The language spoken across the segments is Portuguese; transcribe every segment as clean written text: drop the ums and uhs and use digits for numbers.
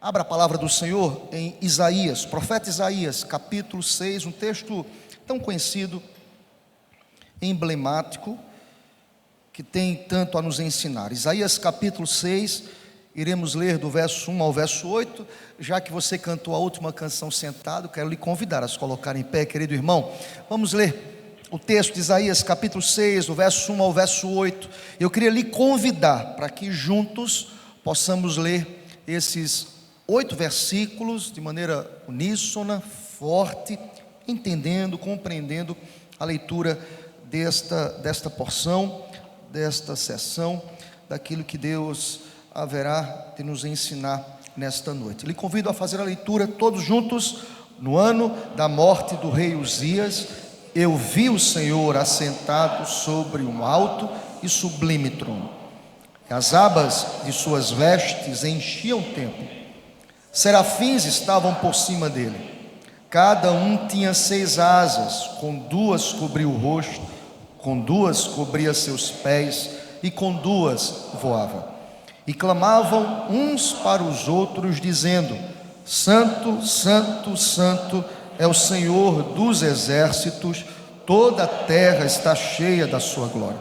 Abra a palavra do Senhor em Isaías, profeta Isaías, capítulo 6, um texto tão conhecido, emblemático, que tem tanto a nos ensinar. Isaías capítulo 6, iremos ler do verso 1 ao verso 8. Já que você cantou a última canção sentado, quero lhe convidar a se colocar em pé, querido irmão. Vamos ler o texto de Isaías capítulo 6, do verso 1 ao verso 8. Eu queria lhe convidar para que juntos possamos ler esses 8 versículos de maneira uníssona, forte, entendendo, compreendendo a leitura desta porção, desta sessão, daquilo que Deus haverá de nos ensinar nesta noite. Lhe convido a fazer a leitura todos juntos. No ano da morte do rei Uzias, eu vi o Senhor assentado sobre um alto e sublime trono. As abas de suas vestes enchiam o templo. Serafins estavam por cima dele. Cada um tinha 6 asas, com 2 cobria o rosto, com 2 cobria seus pés, e com 2 voava. E clamavam uns para os outros, dizendo: Santo, Santo, Santo é o Senhor dos exércitos, toda a terra está cheia da sua glória.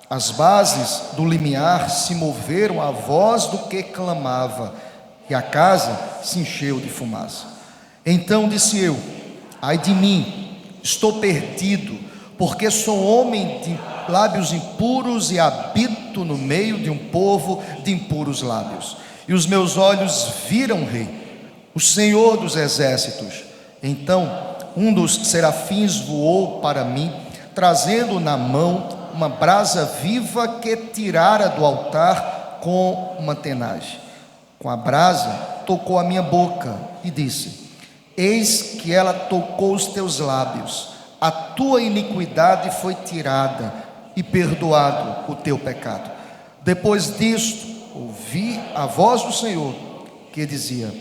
As bases do limiar se moveram à voz do que clamava, e a casa se encheu de fumaça. Então disse eu: ai de mim, estou perdido, porque sou homem de lábios impuros e habito no meio de um povo de impuros lábios. E os meus olhos viram o Rei, o Senhor dos exércitos. Então um dos serafins voou para mim, trazendo na mão uma brasa viva que tirara do altar com uma tenagem. Com a brasa tocou a minha boca e disse: eis que ela tocou os teus lábios, a tua iniquidade foi tirada e perdoado o teu pecado. Depois disto ouvi a voz do Senhor que dizia: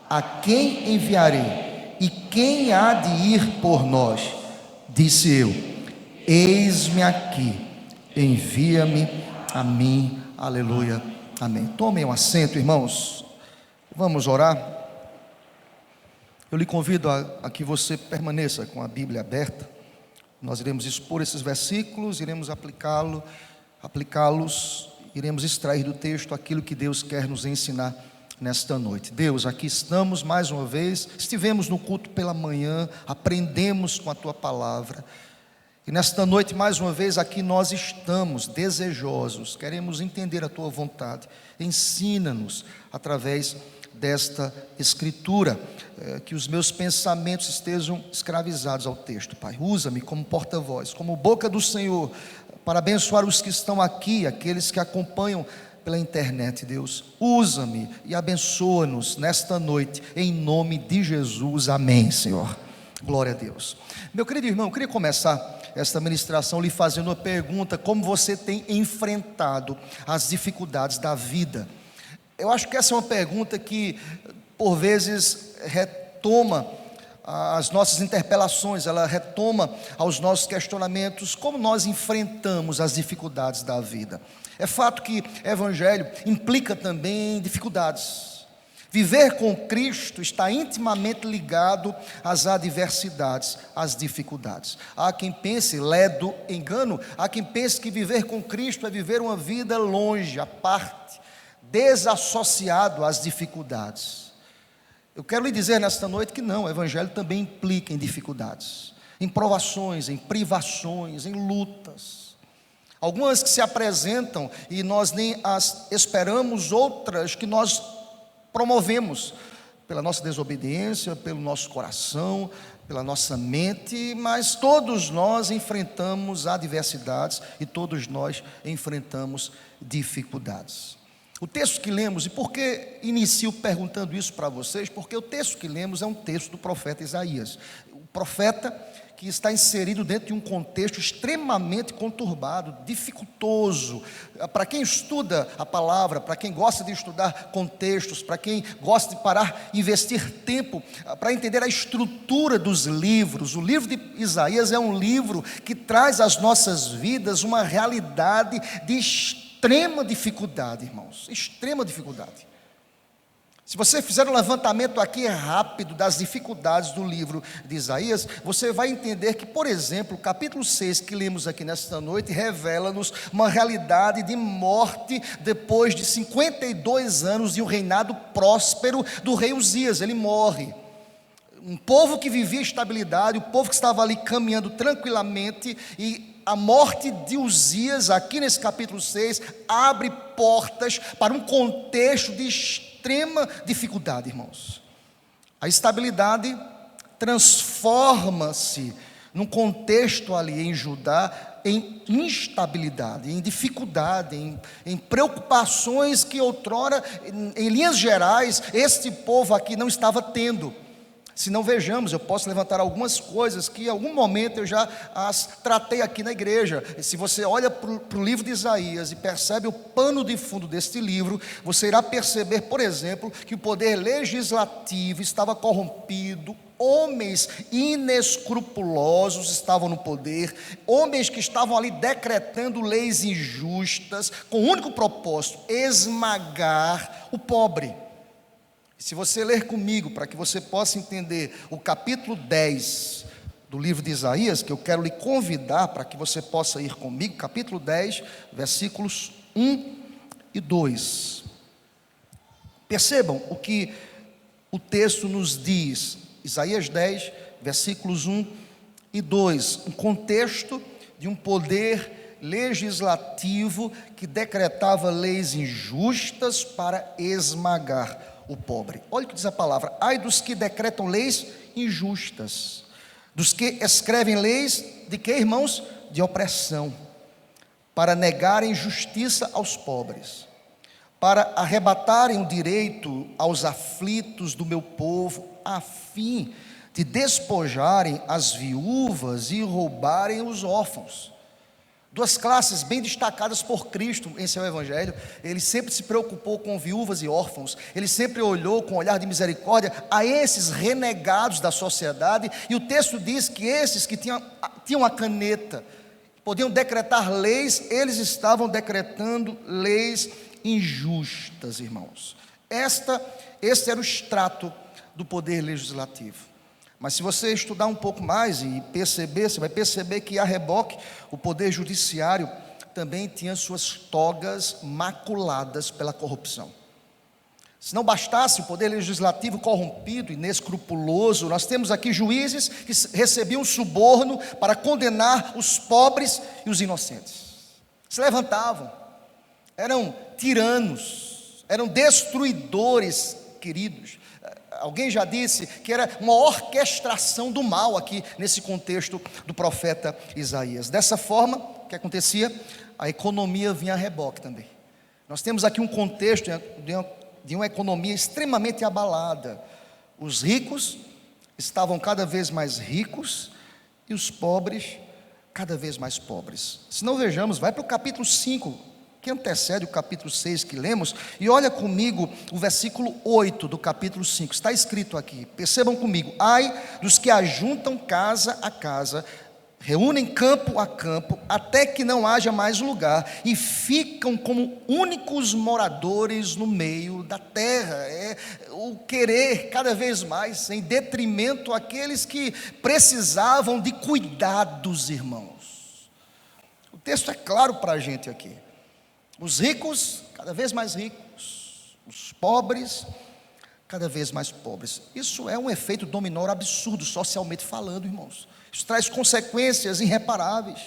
a quem enviarei e quem há de ir por nós? Disse eu: eis-me aqui, envia-me a mim. Aleluia, amém. Tomem um assento, irmãos, vamos orar. Eu lhe convido a que você permaneça com a Bíblia aberta. Nós iremos expor esses versículos, iremos aplicá-los, iremos extrair do texto aquilo que Deus quer nos ensinar nesta noite. Deus, aqui estamos mais uma vez, estivemos no culto pela manhã, aprendemos com a Tua palavra, e nesta noite mais uma vez aqui nós estamos desejosos, queremos entender a Tua vontade. Ensina-nos através desta escritura, que os meus pensamentos estejam escravizados ao texto, Pai. Usa-me como porta-voz, como boca do Senhor, para abençoar os que estão aqui, aqueles que acompanham pela internet. Deus, usa-me e abençoa-nos nesta noite, em nome de Jesus, amém, Senhor. Glória a Deus. Meu querido irmão, eu queria começar esta ministração lhe fazendo uma pergunta: como você tem enfrentado as dificuldades da vida? Eu acho que essa é uma pergunta que, por vezes, retoma as nossas interpelações, ela retoma aos nossos questionamentos, como nós enfrentamos as dificuldades da vida. É fato que evangelho implica também dificuldades. Viver com Cristo está intimamente ligado às adversidades, às dificuldades. Há quem pense, ledo engano, há quem pense que viver com Cristo é viver uma vida longe, à parte, desassociado às dificuldades. Eu quero lhe dizer nesta noite que não, o evangelho também implica em dificuldades, em provações, em privações, em lutas. Algumas que se apresentam e nós nem as esperamos, outras que nós promovemos pela nossa desobediência, pelo nosso coração, pela nossa mente, mas todos nós enfrentamos adversidades e todos nós enfrentamos dificuldades. O texto que lemos, e por que inicio perguntando isso para vocês? Porque o texto que lemos é um texto do profeta Isaías, o profeta que está inserido dentro de um contexto extremamente conturbado, dificultoso. Para quem estuda a palavra, para quem gosta de estudar contextos, para quem gosta de parar, investir tempo para entender a estrutura dos livros, o livro de Isaías é um livro que traz às nossas vidas uma realidade de extrema dificuldade, irmãos, extrema dificuldade. Se você fizer um levantamento aqui rápido das dificuldades do livro de Isaías, você vai entender que, por exemplo, o capítulo 6 que lemos aqui nesta noite revela-nos uma realidade de morte depois de 52 anos de um reinado próspero do rei Uzias. Ele morre. Um povo que vivia estabilidade, o povo que estava ali caminhando tranquilamente, e a morte de Uzias, aqui nesse capítulo 6, abre portas para um contexto de extrema dificuldade, irmãos. A estabilidade transforma-se num contexto ali em Judá em instabilidade, em dificuldade, em preocupações que outrora, em linhas gerais, este povo aqui não estava tendo. Se não vejamos, eu posso levantar algumas coisas que em algum momento eu já as tratei aqui na igreja. E se você olha para o livro de Isaías e percebe o pano de fundo deste livro, você irá perceber, por exemplo, que o poder legislativo estava corrompido, homens inescrupulosos estavam no poder, homens que estavam ali decretando leis injustas, com o único propósito, esmagar o pobre. Se você ler comigo, para que você possa entender o capítulo 10 do livro de Isaías, que eu quero lhe convidar para que você possa ir comigo, capítulo 10, versículos 1 e 2. Percebam o que o texto nos diz, Isaías 10, versículos 1 e 2, um contexto de um poder legislativo que decretava leis injustas para esmagar o pobre. Olha o que diz a palavra: ai dos que decretam leis injustas, dos que escrevem leis de que, irmãos? De opressão, para negarem justiça aos pobres, para arrebatarem o direito aos aflitos do meu povo, a fim de despojarem as viúvas e roubarem os órfãos. Duas classes bem destacadas por Cristo em seu evangelho. Ele sempre se preocupou com viúvas e órfãos. Ele sempre olhou com um olhar de misericórdia a esses renegados da sociedade. E o texto diz que esses que tinham a caneta, podiam decretar leis, eles estavam decretando leis injustas, irmãos. Este era o extrato do poder legislativo. Mas se você estudar um pouco mais e perceber, você vai perceber que a reboque, o poder judiciário também tinha suas togas maculadas pela corrupção. Se não bastasse o poder legislativo corrompido, inescrupuloso, nós temos aqui juízes que recebiam suborno para condenar os pobres e os inocentes. Se levantavam, eram tiranos, eram destruidores, queridos. Alguém já disse que era uma orquestração do mal aqui nesse contexto do profeta Isaías. Dessa forma, o que acontecia? A economia vinha a reboque também. Nós temos aqui um contexto de uma economia extremamente abalada. Os ricos estavam cada vez mais ricos e os pobres cada vez mais pobres. Se não vejamos, vai para o capítulo 5, que antecede o capítulo 6 que lemos, e olha comigo o versículo 8 do capítulo 5, está escrito aqui, percebam comigo: ai dos que ajuntam casa a casa, reúnem campo a campo, até que não haja mais lugar, e ficam como únicos moradores no meio da terra. É o querer cada vez mais, em detrimento àqueles que precisavam de cuidados, irmãos. O texto é claro para a gente aqui. Os ricos, cada vez mais ricos, os pobres, cada vez mais pobres. Isso é um efeito dominó absurdo, socialmente falando, irmãos. Isso traz consequências irreparáveis.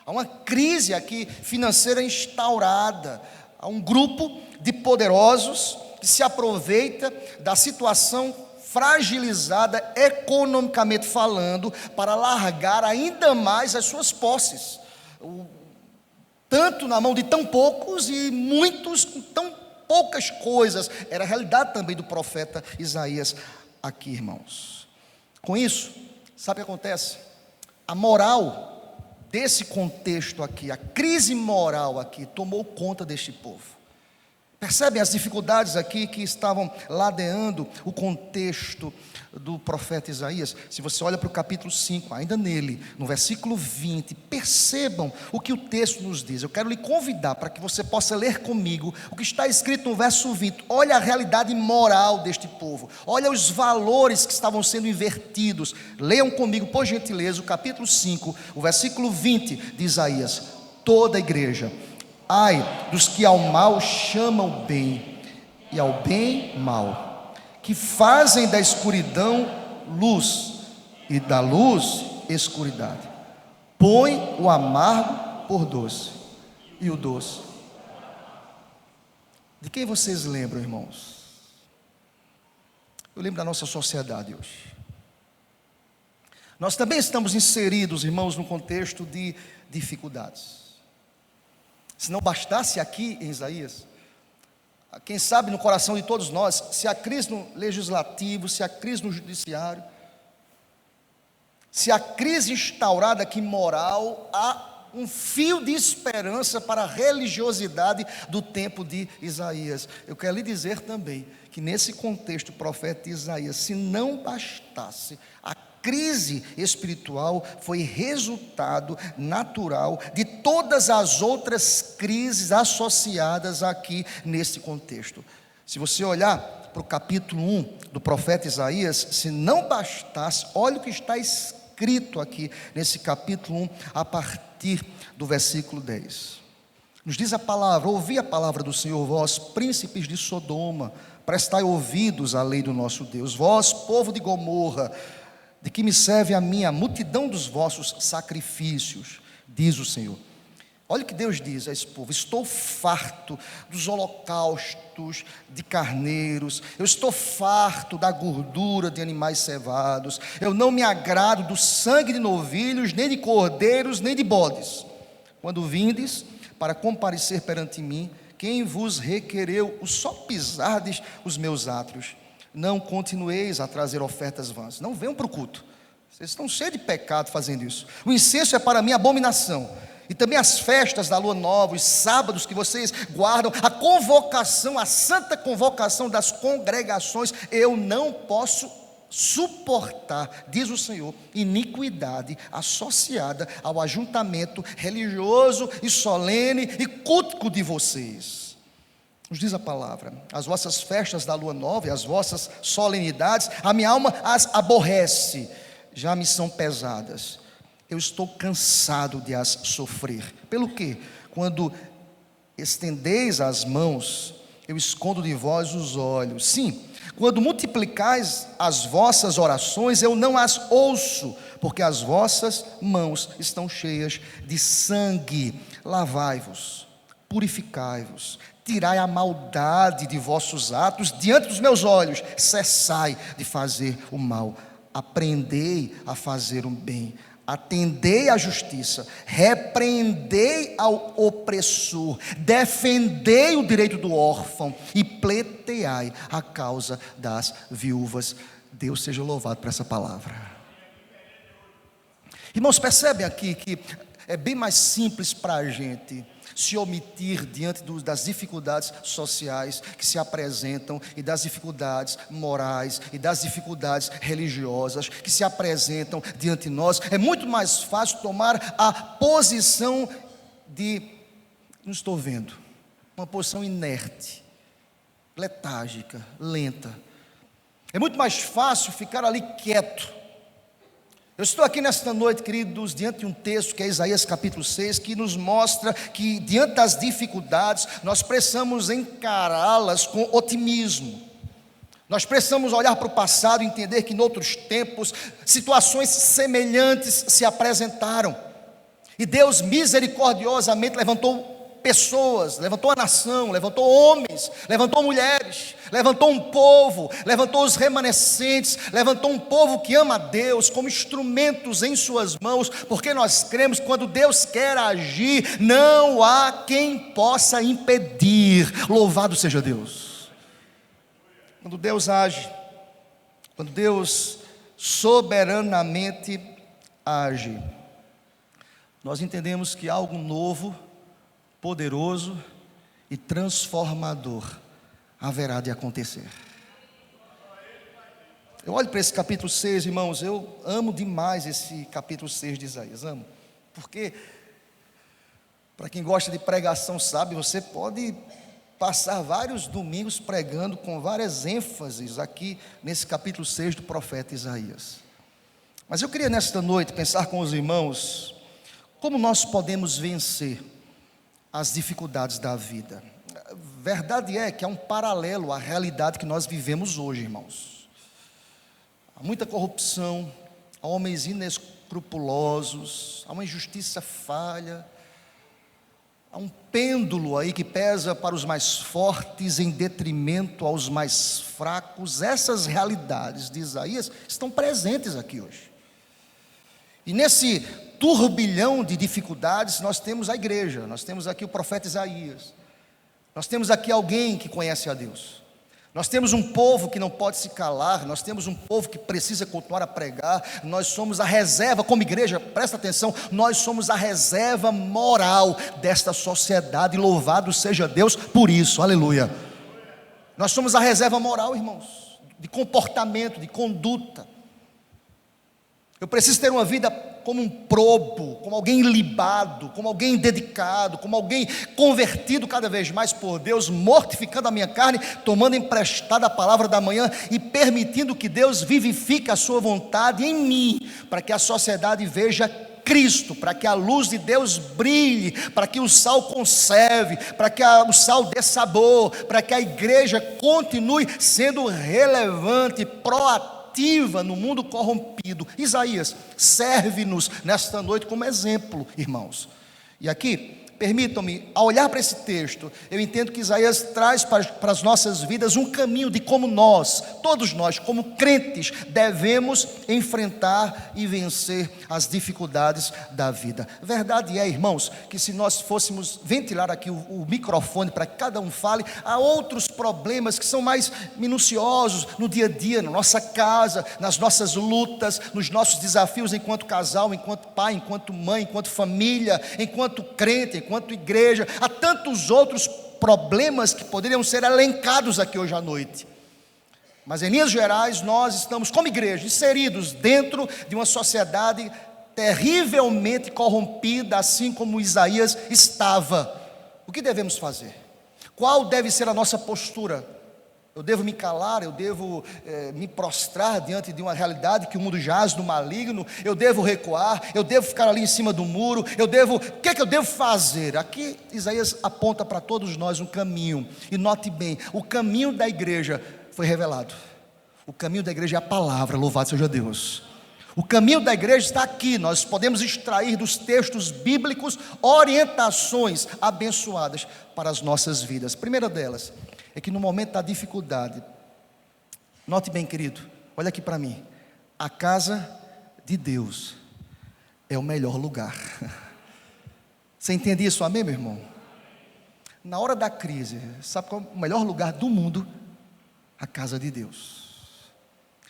Há uma crise aqui financeira instaurada. Há um grupo de poderosos que se aproveita da situação fragilizada, economicamente falando, para largar ainda mais as suas posses. Tanto na mão de tão poucos e muitos com tão poucas coisas. Era a realidade também do profeta Isaías aqui, irmãos. Com isso, sabe o que acontece? A moral desse contexto aqui, a crise moral aqui, tomou conta deste povo. Percebem as dificuldades aqui que estavam ladeando o contexto do profeta Isaías? Se você olha para o capítulo 5, ainda nele, no versículo 20, percebam o que o texto nos diz. Eu quero lhe convidar para que você possa ler comigo o que está escrito no verso 20. Olha a realidade moral deste povo, olha os valores que estavam sendo invertidos. Leiam comigo, por gentileza, o capítulo 5, o versículo 20 de Isaías. Toda a igreja: ai dos que ao mal chamam bem, e ao bem mal, que fazem da escuridão luz, e da luz escuridade. Põe o amargo por doce, e o doce. De quem vocês lembram, irmãos? Eu lembro da nossa sociedade hoje. Nós também estamos inseridos, irmãos, no contexto de dificuldades. Se não bastasse aqui em Isaías, quem sabe no coração de todos nós, se a crise no legislativo, se a crise no judiciário, se a crise instaurada aqui moral, há um fio de esperança para a religiosidade do tempo de Isaías. Eu quero lhe dizer também que nesse contexto, o profeta Isaías, se não bastasse, a crise espiritual foi resultado natural de todas as outras crises associadas aqui nesse contexto. Se você olhar para o capítulo 1 do profeta Isaías, se não bastasse, olha o que está escrito aqui nesse capítulo 1, a partir do versículo 10. Nos diz a palavra: ouvi a palavra do Senhor, vós príncipes de Sodoma, prestai ouvidos à lei do nosso Deus, vós povo de Gomorra, de que me serve a mim a multidão dos vossos sacrifícios, diz o Senhor. Olha o que Deus diz a esse povo: estou farto dos holocaustos de carneiros, eu estou farto da gordura de animais cevados, eu não me agrado do sangue de novilhos, nem de cordeiros, nem de bodes. Quando vindes para comparecer perante mim, quem vos requereu o só pisardes os meus átrios? Não continueis a trazer ofertas vãs. Não venham para o culto. Vocês estão cheios de pecado fazendo isso. O incenso é para mim abominação. E também as festas da lua nova, os sábados que vocês guardam, a convocação, a santa convocação das congregações, eu não posso suportar, diz o Senhor, iniquidade associada ao ajuntamento religioso e solene e cultico de vocês. Nos diz a palavra: as vossas festas da lua nova e as vossas solenidades, a minha alma as aborrece, já me são pesadas, eu estou cansado de as sofrer. Pelo quê? Quando estendeis as mãos, eu escondo de vós os olhos. Sim, quando multiplicais as vossas orações, eu não as ouço, porque as vossas mãos estão cheias de sangue. Lavai-vos, purificai-vos, tirai a maldade de vossos atos diante dos meus olhos, cessai de fazer o mal, aprendei a fazer o bem, atendei à justiça, repreendei ao opressor, defendei o direito do órfão e pleiteai a causa das viúvas. Deus seja louvado por essa palavra. Irmãos, percebem aqui que é bem mais simples para a gente se omitir diante das dificuldades sociais que se apresentam, e das dificuldades morais, e das dificuldades religiosas que se apresentam diante de nós. É muito mais fácil tomar a posição de não estou vendo, uma posição inerte, letárgica, lenta. É muito mais fácil ficar ali quieto. Eu estou aqui nesta noite, queridos, diante de um texto que é Isaías capítulo 6, que nos mostra que diante das dificuldades, nós precisamos encará-las com otimismo. Nós precisamos olhar para o passado e entender que em outros tempos, situações semelhantes se apresentaram. E Deus misericordiosamente levantou pessoas, levantou a nação, levantou homens, levantou mulheres, levantou um povo, levantou os remanescentes, levantou um povo que ama a Deus como instrumentos em suas mãos, porque nós cremos que quando Deus quer agir, não há quem possa impedir. Louvado seja Deus. Quando Deus age, quando Deus soberanamente age, nós entendemos que algo novo, poderoso e transformador haverá de acontecer. Eu olho para esse capítulo 6, irmãos, eu amo demais esse capítulo 6 de Isaías, amo. Porque, para quem gosta de pregação sabe, você pode passar vários domingos pregando com várias ênfases aqui nesse capítulo 6 do profeta Isaías. Mas eu queria nesta noite pensar com os irmãos como nós podemos vencer as dificuldades da vida. A verdade é que há um paralelo à realidade que nós vivemos hoje, irmãos. Há muita corrupção, há homens inescrupulosos, há uma injustiça falha, há um pêndulo aí que pesa para os mais fortes em detrimento aos mais fracos. Essas realidades de Isaías estão presentes aqui hoje. E nesse turbilhão de dificuldades nós temos a igreja, nós temos aqui o profeta Isaías, nós temos aqui alguém que conhece a Deus. Nós temos um povo que não pode se calar, nós temos um povo que precisa continuar a pregar, nós somos a reserva, como igreja, presta atenção, nós somos a reserva moral desta sociedade, louvado seja Deus por isso, aleluia. Nós somos a reserva moral, irmãos, de comportamento, de conduta. Eu preciso ter uma vida como um probo, como alguém ilibado, como alguém dedicado, como alguém convertido cada vez mais por Deus, mortificando a minha carne, tomando emprestada a palavra da manhã e permitindo que Deus vivifique a sua vontade em mim, para que a sociedade veja Cristo, para que a luz de Deus brilhe, para que o sal conserve, para que o sal dê sabor, para que a igreja continue sendo relevante, proativa no mundo corrompido. Isaías serve-nos nesta noite como exemplo, irmãos. E aqui, permitam-me, ao olhar para esse texto, eu entendo que Isaías traz para as nossas vidas um caminho de como nós, todos nós, como crentes, devemos enfrentar e vencer as dificuldades da vida. Verdade é, irmãos, que se nós fôssemos ventilar aqui o microfone para que cada um fale, há outros problemas que são mais minuciosos no dia a dia, na nossa casa, nas nossas lutas, nos nossos desafios enquanto casal, enquanto pai, enquanto mãe, enquanto família, enquanto crente, enquanto igreja. Há tantos outros problemas que poderiam ser elencados aqui hoje à noite, mas em linhas gerais nós estamos como igreja inseridos dentro de uma sociedade terrivelmente corrompida, assim como Isaías estava. O que devemos fazer? Qual deve ser a nossa postura? Eu devo me calar, eu devo me prostrar diante de uma realidade que o mundo jaz no maligno, eu devo recuar, eu devo ficar ali em cima do muro, o que é que eu devo fazer? Aqui Isaías aponta para todos nós um caminho, e note bem, o caminho da igreja foi revelado, o caminho da igreja é a palavra, louvado seja Deus. O caminho da igreja está aqui, nós podemos extrair dos textos bíblicos orientações abençoadas para as nossas vidas. A primeira delas é que no momento da dificuldade, note bem, querido, olha aqui para mim, a casa de Deus é o melhor lugar. Você entende isso, amém, meu irmão? Na hora da crise, sabe qual é o melhor lugar do mundo? A casa de Deus.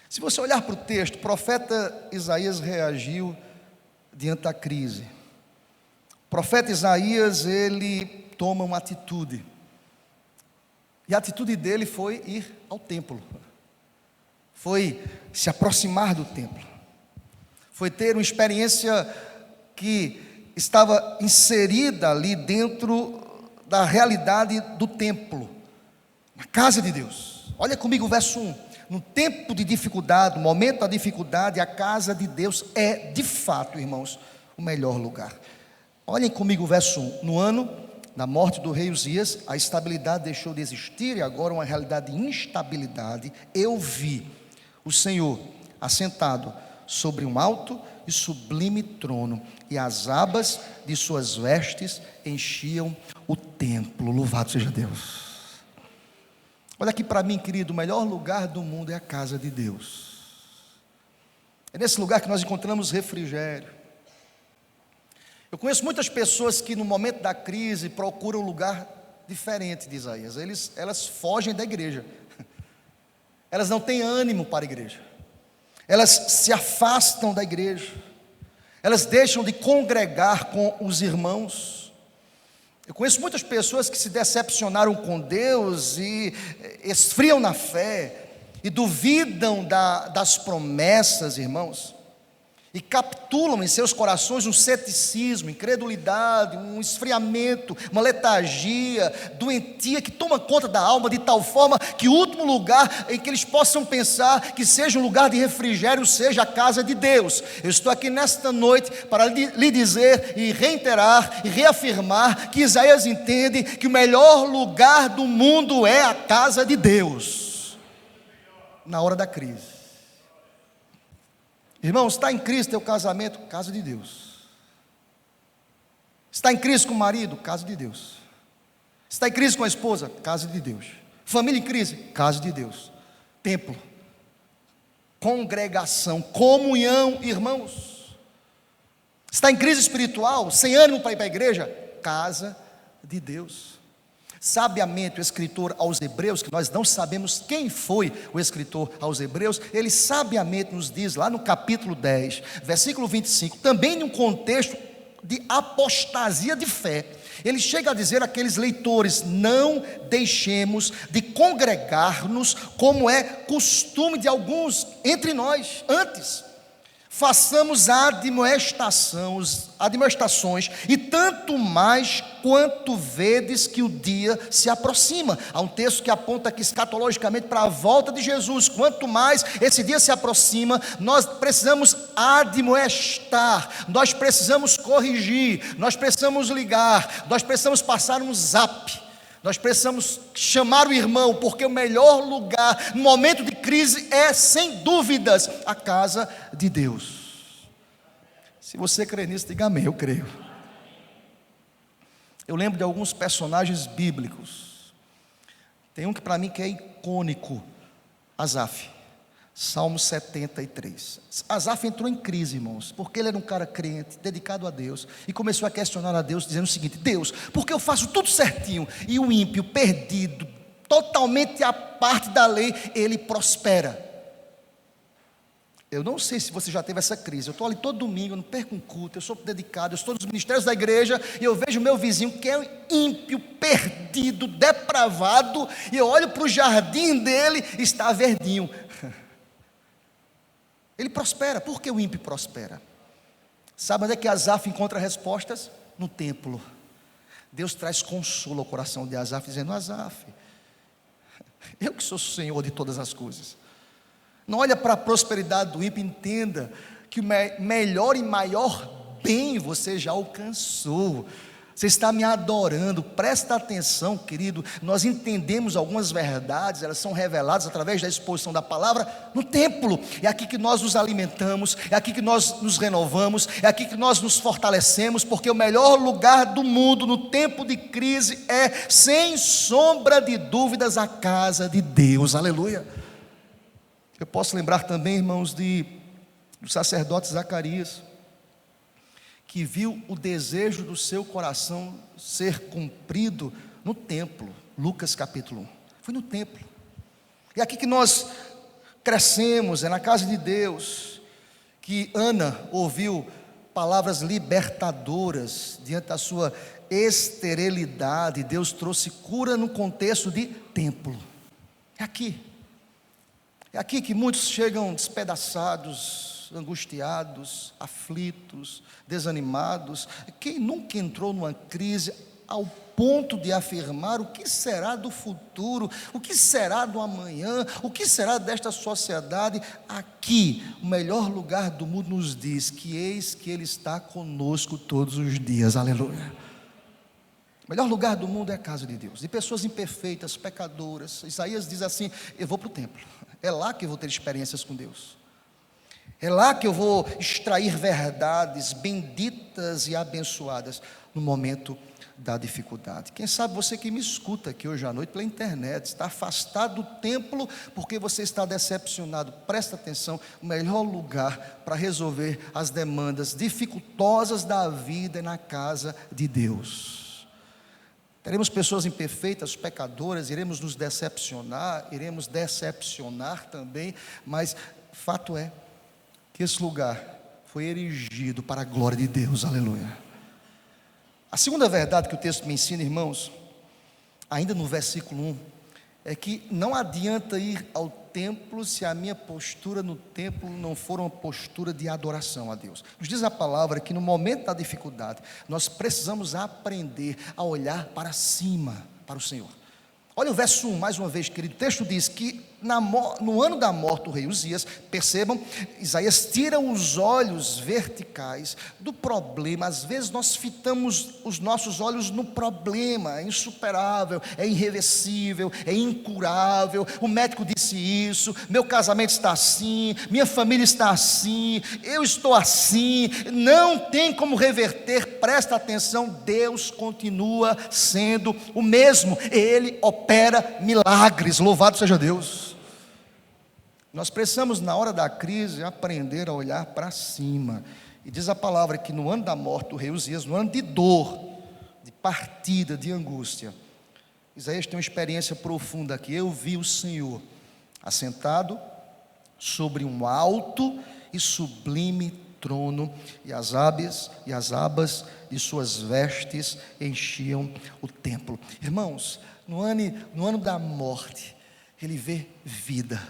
Se você olhar para o texto, o profeta Isaías reagiu diante da crise. O profeta Isaías, ele toma uma atitude. E a atitude dele foi ir ao templo. Foi se aproximar do templo. Foi ter uma experiência que estava inserida ali dentro da realidade do templo, na casa de Deus. Olha comigo o verso 1. No tempo de dificuldade, no momento da dificuldade, a casa de Deus é, de fato, irmãos, o melhor lugar. Olhem comigo o verso 1. No ano da morte do rei Uzias, a estabilidade deixou de existir e agora uma realidade de instabilidade. Eu vi o Senhor assentado sobre um alto e sublime trono, e as abas de suas vestes enchiam o templo. Louvado seja Deus. Olha aqui para mim, querido, o melhor lugar do mundo é a casa de Deus. É nesse lugar que nós encontramos refrigério. Eu conheço muitas pessoas que no momento da crise procuram um lugar diferente de Isaías. Elas fogem da igreja. Elas não têm ânimo para a igreja. Elas se afastam da igreja. Elas deixam de congregar com os irmãos. Eu conheço muitas pessoas que se decepcionaram com Deus e esfriam na fé e duvidam das promessas, irmãos, e capitulam em seus corações um ceticismo, incredulidade, um esfriamento, uma letargia doentia que toma conta da alma de tal forma que o último lugar em que eles possam pensar que seja um lugar de refrigério seja a casa de Deus. Eu estou aqui nesta noite para lhe dizer e reiterar e reafirmar que Isaías entende que o melhor lugar do mundo é a casa de Deus na hora da crise. Irmãos, está em crise teu casamento? Casa de Deus. Está em crise com o marido? Casa de Deus. Está em crise com a esposa? Casa de Deus. Família em crise? Casa de Deus. Templo, congregação, comunhão, irmãos. Está em crise espiritual? Sem ânimo para ir para a igreja? Casa de Deus. Sabiamente o escritor aos Hebreus, que nós não sabemos quem foi o escritor aos Hebreus, ele sabiamente nos diz lá no capítulo 10, versículo 25, também num contexto de apostasia de fé, ele chega a dizer àqueles leitores: não deixemos de congregar-nos como é costume de alguns entre nós, antes façamos admoestações, e tanto mais quanto vedes que o dia se aproxima. Há um texto que aponta aqui escatologicamente para a volta de Jesus. Quanto mais esse dia se aproxima, nós precisamos admoestar, nós precisamos corrigir, nós precisamos ligar, nós precisamos passar um zap, nós precisamos chamar o irmão, porque o melhor lugar no momento de crise é, sem dúvidas, a casa de Deus. Se você crê nisso, diga amém. Eu creio. Eu lembro de alguns personagens bíblicos. Tem um que para mim que é icônico, Asaf, Salmo 73. Asaf entrou em crise, irmãos, porque ele era um cara crente, dedicado a Deus, e começou a questionar a Deus, dizendo o seguinte: Deus, porque eu faço tudo certinho, e o ímpio, perdido, totalmente à parte da lei, ele prospera. Eu não sei se você já teve essa crise. Eu estou ali todo domingo, eu não perco um culto, eu sou dedicado, eu estou nos ministérios da igreja, e eu vejo o meu vizinho que é ímpio, perdido, depravado, e eu olho para o jardim dele, está verdinho. Ele prospera. Por que o ímpio prospera? Sabe onde é que Asaf encontra respostas? No templo. Deus traz consolo ao coração de Asaf, dizendo: Asaf, eu que sou o Senhor de todas as coisas. Não olha para a prosperidade do ímpio, entenda que o melhor e maior bem você já alcançou. Você está me adorando, presta atenção, querido. Nós entendemos algumas verdades, elas são reveladas através da exposição da palavra no templo. É aqui que nós nos alimentamos, é aqui que nós nos renovamos, é aqui que nós nos fortalecemos, porque o melhor lugar do mundo no tempo de crise é, sem sombra de dúvidas, a casa de Deus. Aleluia. Eu posso lembrar também, irmãos, do sacerdote Zacarias, que viu o desejo do seu coração ser cumprido no templo. Lucas capítulo 1, foi no templo. E aqui que nós crescemos, é na casa de Deus, que Ana ouviu palavras libertadoras diante da sua esterilidade. Deus trouxe cura no contexto de templo. É aqui que muitos chegam despedaçados, angustiados, aflitos, desanimados. Quem nunca entrou numa crise ao ponto de afirmar: o que será do futuro, o que será do amanhã, o que será desta sociedade? Aqui, o melhor lugar do mundo nos diz que eis que Ele está conosco todos os dias. Aleluia. O melhor lugar do mundo é a casa de Deus, de pessoas imperfeitas, pecadoras. Isaías diz assim: eu vou para o templo, é lá que eu vou ter experiências com Deus, é lá que eu vou extrair verdades benditas e abençoadas no momento da dificuldade. Quem sabe você que me escuta aqui hoje à noite pela internet, está afastado do templo porque você está decepcionado. Presta atenção, o melhor lugar para resolver as demandas dificultosas da vida é na casa de Deus. Teremos pessoas imperfeitas, pecadoras, iremos nos decepcionar, iremos decepcionar também, mas fato é que esse lugar foi erigido para a glória de Deus. Aleluia. A segunda verdade que o texto me ensina, irmãos, ainda no versículo 1, é que não adianta ir ao templo se a minha postura no templo não for uma postura de adoração a Deus. Nos diz a palavra que no momento da dificuldade, nós precisamos aprender a olhar para cima, para o Senhor. Olha o verso 1, mais uma vez, querido. O texto diz que no ano da morte do rei Uzias, percebam, Isaías tira os olhos verticais do problema. Às vezes nós fitamos os nossos olhos no problema, é insuperável, é irreversível, é incurável. O médico disse isso, meu casamento está assim, minha família está assim, eu estou assim, não tem como reverter. Presta atenção, Deus continua sendo o mesmo, Ele opera milagres, louvado seja Deus. Nós precisamos, na hora da crise, aprender a olhar para cima. E diz a palavra que no ano da morte do rei Uzias, no ano de dor, de partida, de angústia, Isaías tem uma experiência profunda aqui. Eu vi o Senhor assentado sobre um alto e sublime trono, e as abas de suas vestes enchiam o templo. Irmãos, no ano da morte, ele vê vida.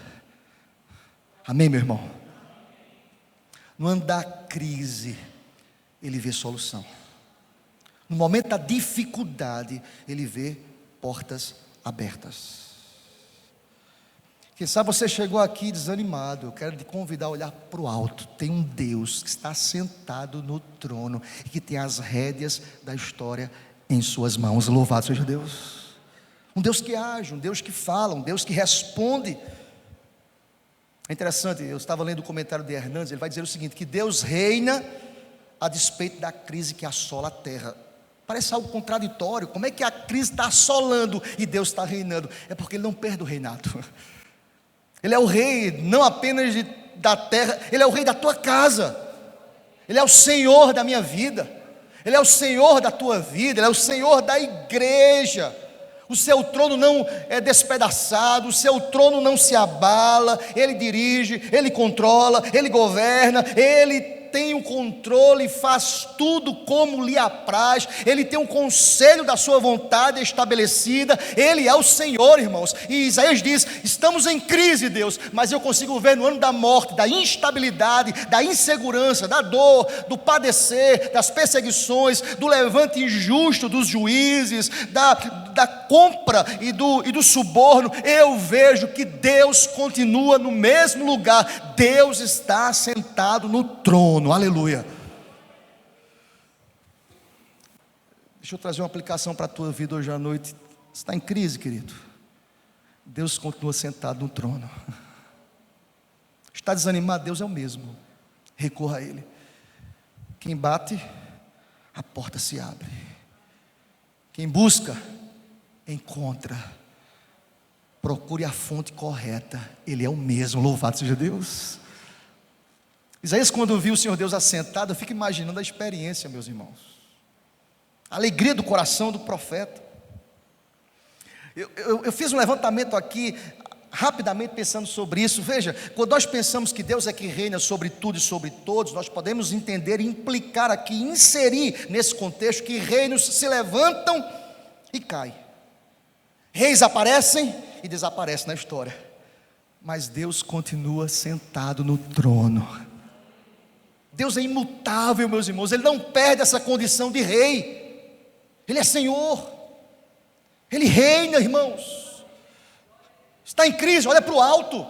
Amém, meu irmão? No ano da crise, ele vê solução. No momento da dificuldade, ele vê portas abertas. Quem sabe você chegou aqui desanimado. Eu quero te convidar a olhar para o alto. Tem um Deus que está sentado no trono e que tem as rédeas da história em suas mãos. Louvado seja Deus. Um Deus que age, um Deus que fala, um Deus que responde. É interessante, eu estava lendo o comentário de Hernandes, ele vai dizer o seguinte, que Deus reina a despeito da crise que assola a terra. Parece algo contraditório. Como é que a crise está assolando e Deus está reinando? É porque Ele não perde o reinado. Ele é o rei não apenas da terra, Ele é o rei da tua casa. Ele é o Senhor da minha vida. Ele é o Senhor da tua vida. Ele é o Senhor da igreja. O seu trono não é despedaçado, o seu trono não se abala. Ele dirige, Ele controla, Ele governa, Ele tem o controle, faz tudo como lhe apraz. Ele tem um conselho da sua vontade estabelecida. Ele é o Senhor, irmãos. E Isaías diz, estamos em crise, Deus, mas eu consigo ver no ano da morte, da instabilidade, da insegurança, da dor, do padecer, das perseguições, do levante injusto dos juízes, da compra e do suborno. Eu vejo que Deus continua no mesmo lugar. Deus está sentado no trono. Aleluia. Deixa eu trazer uma aplicação para a tua vida hoje à noite. Você está em crise, querido? Deus continua sentado no trono. Está desanimado? Deus é o mesmo. Recorra a Ele. Quem bate, a porta se abre. Quem busca, encontra. Procure a fonte correta. Ele é o mesmo. Louvado seja Deus. Isaías, quando viu o Senhor Deus assentado, eu fico imaginando a experiência, meus irmãos. A alegria do coração do profeta. Eu fiz um levantamento aqui, rapidamente pensando sobre isso. Veja, quando nós pensamos que Deus é que reina sobre tudo e sobre todos, nós podemos entender e implicar aqui, inserir nesse contexto que reinos se levantam e caem. Reis aparecem e desaparecem na história. Mas Deus continua sentado no trono. Deus é imutável, meus irmãos. Ele não perde essa condição de rei. Ele é Senhor. Ele reina, irmãos. Está em crise, olha para o alto.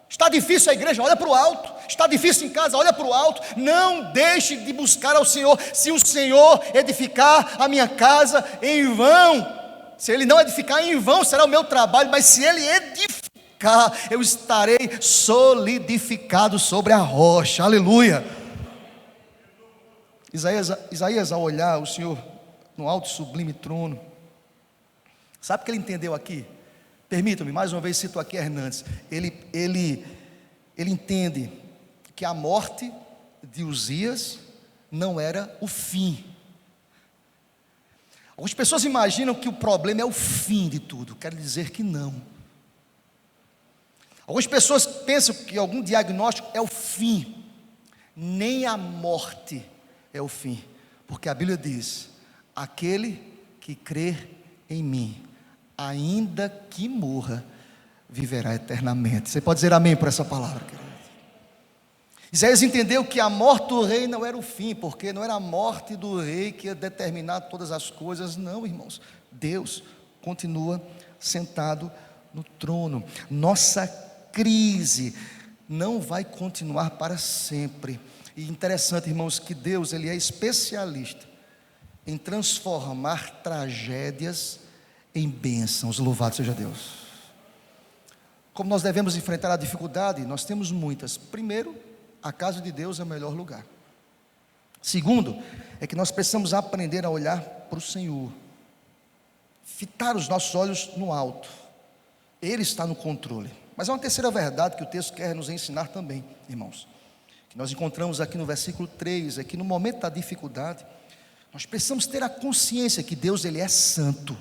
Está difícil a igreja, olha para o alto. Está difícil em casa, olha para o alto. Não deixe de buscar ao Senhor. Se o Senhor edificar a minha casa, em vão. Se Ele não edificar, em vão será o meu trabalho. Mas se Ele edificar, eu estarei solidificado sobre a rocha. Aleluia. Isaías, ao olhar o Senhor no alto e sublime trono, sabe o que ele entendeu aqui? Permitam-me, mais uma vez cito aqui Hernandes. Ele entende que a morte de Uzias não era o fim. Algumas pessoas imaginam que o problema é o fim de tudo. Quero dizer que não. Algumas pessoas pensam que algum diagnóstico é o fim. Nem a morte é o fim, porque a Bíblia diz, aquele que crer em mim, ainda que morra, viverá eternamente. Você pode dizer amém por essa palavra, querido? Isaías entendeu que a morte do rei não era o fim, porque não era a morte do rei que ia determinar todas as coisas. Não, irmãos, Deus continua sentado no trono. Nossa crise não vai continuar para sempre. E interessante, irmãos, que Deus, Ele é especialista em transformar tragédias em bênçãos. Louvado seja Deus. Como nós devemos enfrentar a dificuldade? Nós temos muitas. Primeiro, a casa de Deus é o melhor lugar. Segundo, é que nós precisamos aprender a olhar para o Senhor, fitar os nossos olhos no alto. Ele está no controle. Mas há uma terceira verdade que o texto quer nos ensinar também, irmãos, que nós encontramos aqui no versículo 3, é que no momento da dificuldade, nós precisamos ter a consciência que Deus, Ele é santo.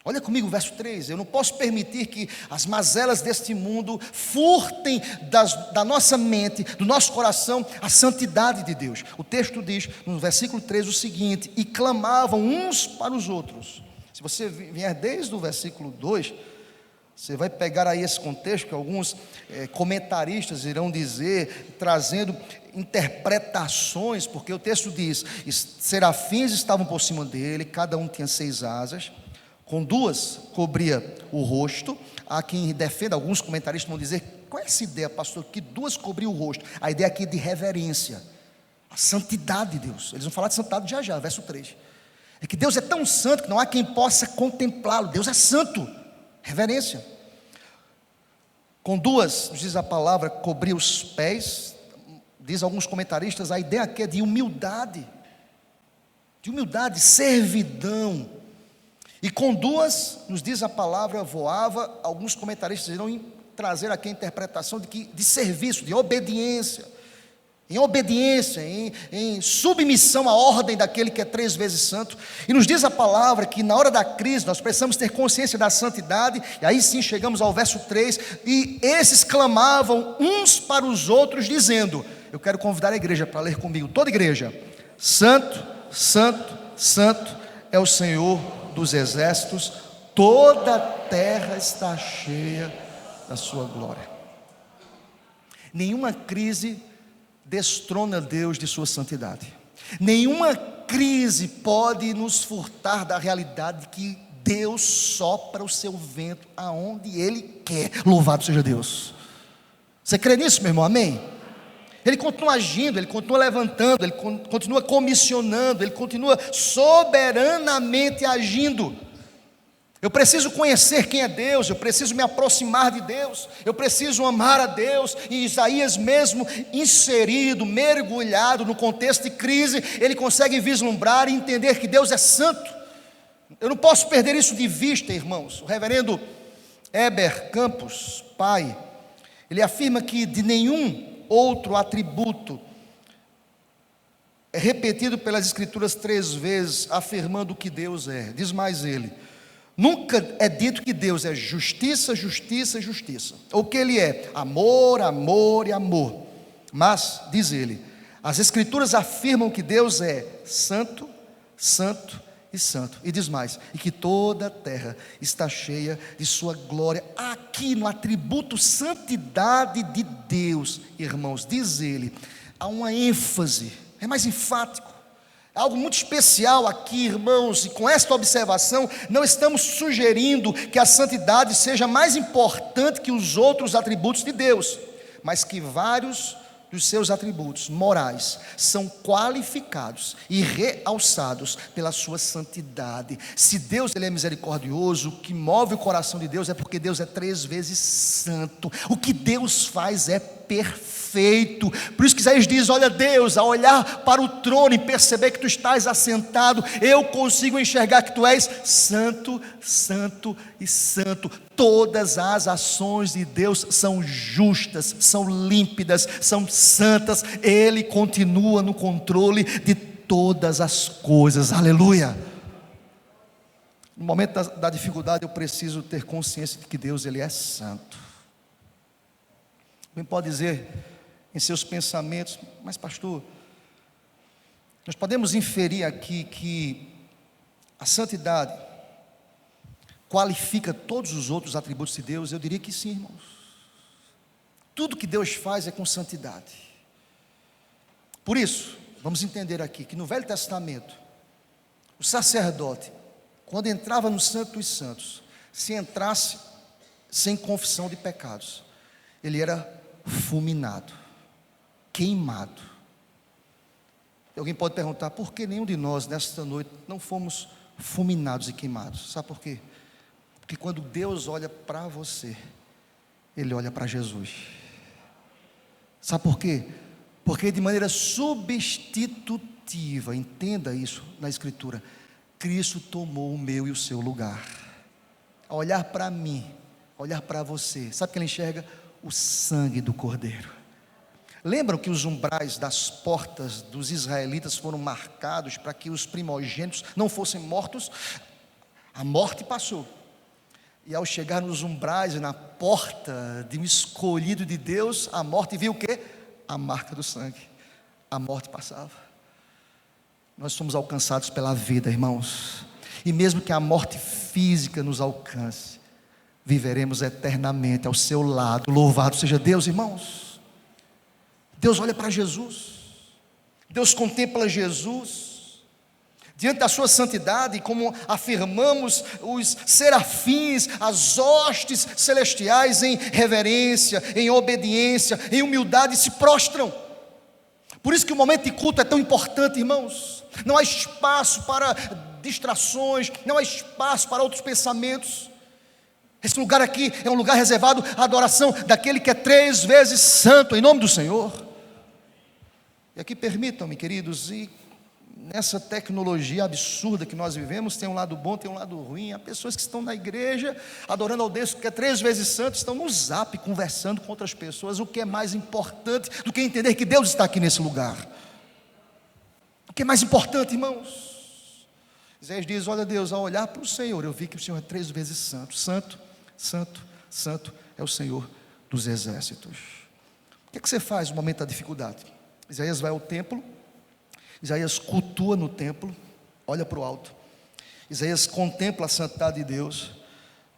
Olha comigo o verso 3, eu não posso permitir que as mazelas deste mundo furtem da nossa mente, do nosso coração, a santidade de Deus. O texto diz, no versículo 3, o seguinte: e clamavam uns para os outros. Se você vier desde o versículo 2, você vai pegar aí esse contexto que alguns comentaristas irão dizer, trazendo interpretações, porque o texto diz, serafins estavam por cima dele, cada um tinha 6 asas, com 2 cobria o rosto. Há quem defenda, alguns comentaristas vão dizer, qual é essa ideia, pastor, que 2 cobriam o rosto? A ideia aqui de reverência, a santidade de Deus. Eles vão falar de santidade já, verso 3. É que Deus é tão santo que não há quem possa contemplá-lo. Deus é santo, reverência. Com 2, diz a palavra, cobria os pés. Diz alguns comentaristas, a ideia aqui é de humildade, servidão. E com 2, nos diz a palavra, voava. Alguns comentaristas irão trazer aqui a interpretação de serviço, de obediência, em submissão à ordem daquele que é 3 vezes santo. E nos diz a palavra que na hora da crise nós precisamos ter consciência da santidade. E aí sim chegamos ao verso 3, e esses clamavam uns para os outros, dizendo, eu quero convidar a igreja para ler comigo, toda a igreja: santo, santo, santo é o Senhor dos exércitos, toda a terra está cheia da sua glória. Nenhuma crise destrona Deus de sua santidade. Nenhuma crise pode nos furtar da realidade de que Deus sopra o seu vento aonde Ele quer. Louvado seja Deus. Você crê nisso, meu irmão? Amém? Ele continua agindo, Ele continua levantando, Ele continua comissionando, Ele continua soberanamente agindo. Eu preciso conhecer quem é Deus, eu preciso me aproximar de Deus, eu preciso amar a Deus. E Isaías, mesmo inserido, mergulhado no contexto de crise, ele consegue vislumbrar e entender que Deus é santo. Eu não posso perder isso de vista, irmãos. O reverendo Heber Campos, pai, ele afirma que de nenhum outro atributo é repetido pelas escrituras 3 vezes, afirmando o que Deus é. Diz mais ele: nunca é dito que Deus é justiça, justiça, justiça, ou que Ele é amor, amor e amor. Mas, diz ele, as escrituras afirmam que Deus é santo, santo e santo. E diz mais, e que toda a terra está cheia de sua glória. Aqui no atributo santidade de Deus, irmãos, diz ele, há uma ênfase, é mais enfático, é algo muito especial aqui, irmãos. E com esta observação, não estamos sugerindo que a santidade seja mais importante que os outros atributos de Deus, mas que vários dos seus atributos morais são qualificados e realçados pela sua santidade. Se Deus, Ele é misericordioso, o que move o coração de Deus é porque Deus é 3 vezes santo. O que Deus faz é perfeito. Por isso que Isaías diz, olha Deus, ao olhar para o trono e perceber que tu estás assentado, eu consigo enxergar que tu és santo, santo e santo. Todas as ações de Deus são justas, são límpidas, são santas. Ele continua no controle de todas as coisas, aleluia. No momento da dificuldade eu preciso ter consciência de que Deus, Ele é santo. Alguém pode dizer em seus pensamentos, mas pastor, nós podemos inferir aqui que A santidade qualifica todos os outros atributos de Deus? Eu diria que sim, irmãos. Tudo que Deus faz é com santidade. Por isso, vamos entender aqui que no Velho Testamento, o sacerdote, quando entrava no Santo dos Santos, se entrasse sem confissão de pecados, ele era fulminado, queimado. E alguém pode perguntar, por que nenhum de nós nesta noite não fomos fulminados e queimados? Sabe por quê? Porque quando Deus olha para você, Ele olha para Jesus. Sabe por quê? Porque de maneira substitutiva, entenda isso na Escritura, Cristo tomou o meu e o seu lugar. Ao olhar para mim, olhar para você, sabe o que ele enxerga? O sangue do Cordeiro. Lembram que os umbrais das portas dos israelitas foram marcados para que os primogênitos não fossem mortos? A morte passou. E ao chegar nos umbrais e na porta de um escolhido de Deus, a morte viu o quê? A marca do sangue. A morte passava. Nós somos alcançados pela vida, irmãos. E mesmo que a morte física nos alcance, viveremos eternamente ao seu lado. Louvado seja Deus, irmãos. Deus olha para Jesus, Deus contempla Jesus, diante da sua santidade, como afirmamos, os serafins, as hostes celestiais em reverência, em obediência, em humildade se prostram. Por isso que o momento de culto é tão importante, irmãos. Não há espaço para distrações, não há espaço para outros pensamentos. Esse lugar aqui é um lugar reservado à adoração daquele que é 3 vezes santo, em nome do Senhor. E aqui permitam-me, queridos, e nessa tecnologia absurda que nós vivemos, tem um lado bom, tem um lado ruim. Há pessoas que estão na igreja, adorando ao Deus que é 3 vezes santo, estão no zap, conversando com outras pessoas. O que é mais importante do que entender que Deus está aqui nesse lugar? O que é mais importante, irmãos? Isaías diz, olha Deus, ao olhar para o Senhor, eu vi que o Senhor é 3 vezes santo. Santo, santo, santo é o Senhor dos exércitos. O que é que você faz no momento da dificuldade? Isaías vai ao templo, Isaías cultua no templo, olha para o alto. Isaías contempla a santidade de Deus,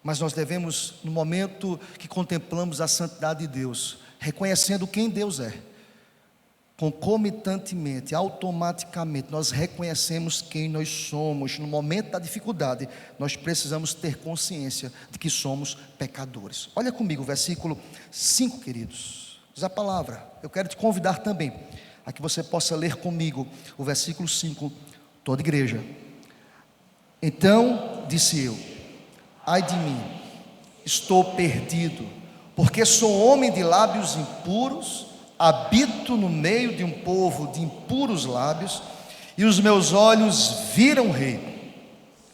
mas nós devemos, no momento que contemplamos a santidade de Deus, reconhecendo quem Deus é, concomitantemente, automaticamente, nós reconhecemos quem nós somos. No momento da dificuldade, nós precisamos ter consciência de que somos pecadores. Olha comigo o versículo 5, queridos. Diz a palavra, eu quero te convidar também a que você possa ler comigo o versículo 5, toda igreja. Então disse eu, ai de mim, estou perdido, porque sou homem de lábios impuros, habito no meio de um povo de impuros lábios, e os meus olhos viram o Rei,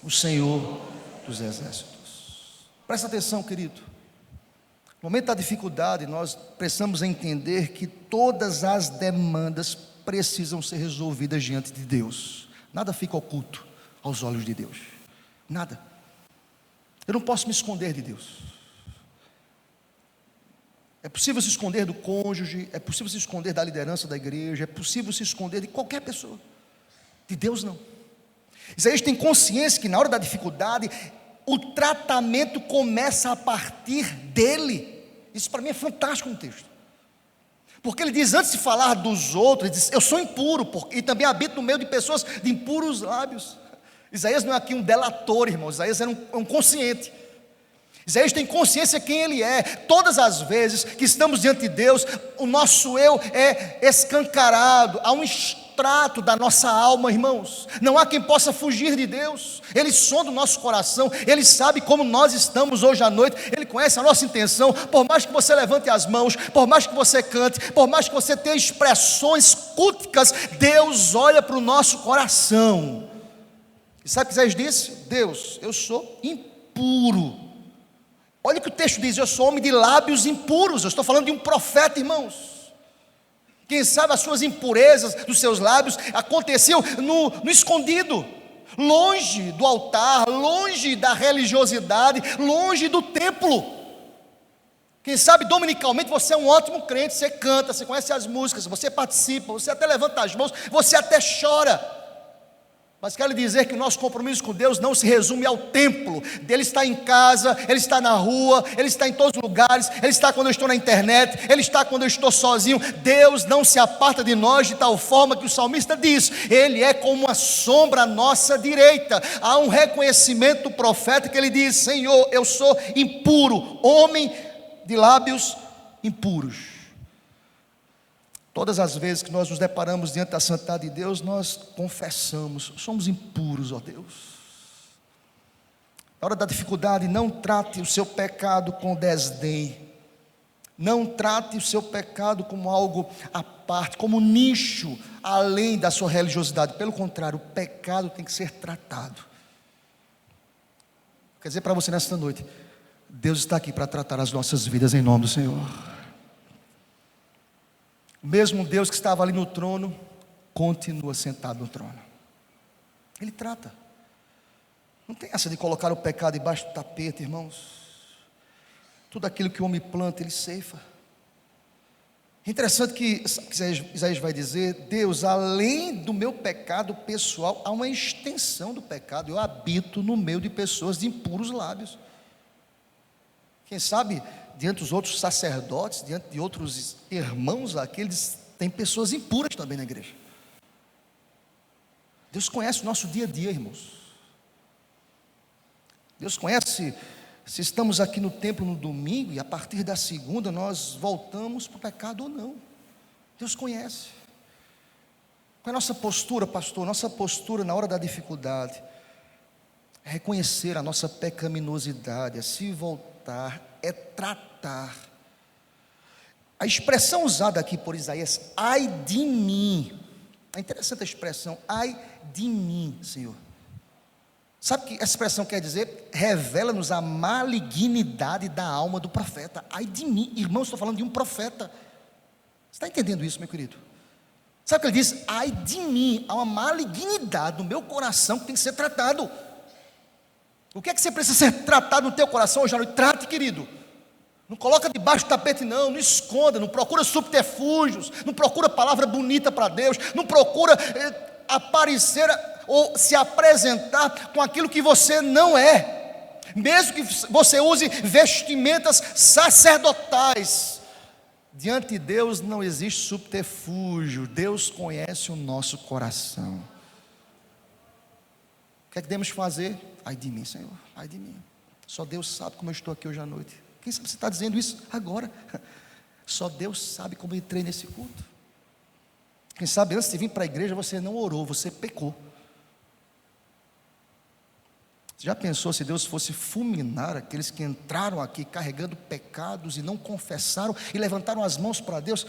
o Senhor dos exércitos. Presta atenção, querido. No momento da dificuldade, nós precisamos entender que todas as demandas precisam ser resolvidas diante de Deus. Nada fica oculto aos olhos de Deus. Nada. Eu não posso me esconder de Deus. É possível se esconder do cônjuge, é possível se esconder da liderança da igreja, é possível se esconder de qualquer pessoa. De Deus não. Isaías tem consciência que na hora da dificuldade, o tratamento começa a partir dele. Isso para mim é fantástico no texto. Porque ele diz, antes de falar dos outros, ele diz, eu sou impuro, e também habito no meio de pessoas de impuros lábios. Isaías não é aqui um delator, irmão. Isaías era um consciente. Isaías tem consciência quem ele é. Todas as vezes que estamos diante de Deus, o nosso eu é escancarado. Há um extrato da nossa alma, irmãos. Não há quem possa fugir de Deus. Ele sonda o nosso coração. Ele sabe como nós estamos hoje à noite. Ele conhece a nossa intenção. Por mais que você levante as mãos, por mais que você cante, por mais que você tenha expressões culticas, Deus olha para o nosso coração. E sabe o que Isaías disse? Deus, eu sou impuro. Olha o que o texto diz, eu sou homem de lábios impuros. Eu estou falando de um profeta, irmãos. Quem sabe as suas impurezas dos seus lábios aconteciam no escondido, longe do altar, longe da religiosidade, longe do templo. Quem sabe dominicalmente você é um ótimo crente, você canta, você conhece as músicas, você participa, você até levanta as mãos, você até chora. Mas quero lhe dizer que o nosso compromisso com Deus não se resume ao templo. Ele está em casa, Ele está na rua, Ele está em todos os lugares, Ele está quando eu estou na internet, Ele está quando eu estou sozinho. Deus não se aparta de nós de tal forma que o salmista diz: Ele é como uma sombra à nossa direita. Há um reconhecimento do profeta que ele diz: Senhor, eu sou impuro, homem de lábios impuros. Todas as vezes que nós nos deparamos diante da santidade de Deus, nós confessamos: somos impuros, ó Deus. Na hora da dificuldade, não trate o seu pecado com desdém. Não trate o seu pecado como algo à parte, como nicho, além da sua religiosidade. Pelo contrário, o pecado tem que ser tratado. Quer dizer para você nesta noite: Deus está aqui para tratar as nossas vidas em nome do Senhor. O mesmo Deus que estava ali no trono, continua sentado no trono. Ele trata. Não tem essa de colocar o pecado debaixo do tapete, irmãos. Tudo aquilo que o homem planta, ele ceifa. É interessante que Isaías vai dizer: Deus, além do meu pecado pessoal, há uma extensão do pecado. Eu habito no meio de pessoas de impuros lábios. Quem sabe, diante dos outros sacerdotes, diante de outros irmãos aqueles, tem pessoas impuras também na igreja. Deus conhece o nosso dia a dia, irmãos. Deus conhece se estamos aqui no templo no domingo e a partir da segunda nós voltamos para o pecado ou não. Deus conhece. Qual é a nossa postura, pastor? Nossa postura na hora da dificuldade é reconhecer a nossa pecaminosidade, é se voltar, é tratar. A expressão usada aqui por Isaías: ai de mim. É interessante a expressão, ai de mim, Senhor. Sabe o que essa expressão quer dizer? Revela-nos a malignidade da alma do profeta. Ai de mim, irmão, estou falando de um profeta. Você está entendendo isso, meu querido? Sabe o que ele diz? Ai de mim, há uma malignidade no meu coração que tem que ser tratado. O que é que você precisa ser tratado no teu coração hoje à noite? Trate, querido. Não coloca debaixo do tapete não esconda, não procura subterfúgios, não procura palavra bonita para Deus, não procura aparecer ou se apresentar com aquilo que você não é. Mesmo que você use vestimentas sacerdotais, diante de Deus não existe subterfúgio. Deus conhece o nosso coração. O que é que devemos fazer? Ai de mim, Senhor, ai de mim. Só Deus sabe como eu estou aqui hoje à noite. Quem sabe você está dizendo isso agora? Só Deus sabe como eu entrei nesse culto. Quem sabe antes de vir para a igreja você não orou, você pecou. Você já pensou se Deus fosse fulminar aqueles que entraram aqui carregando pecados e não confessaram e levantaram as mãos para Deus?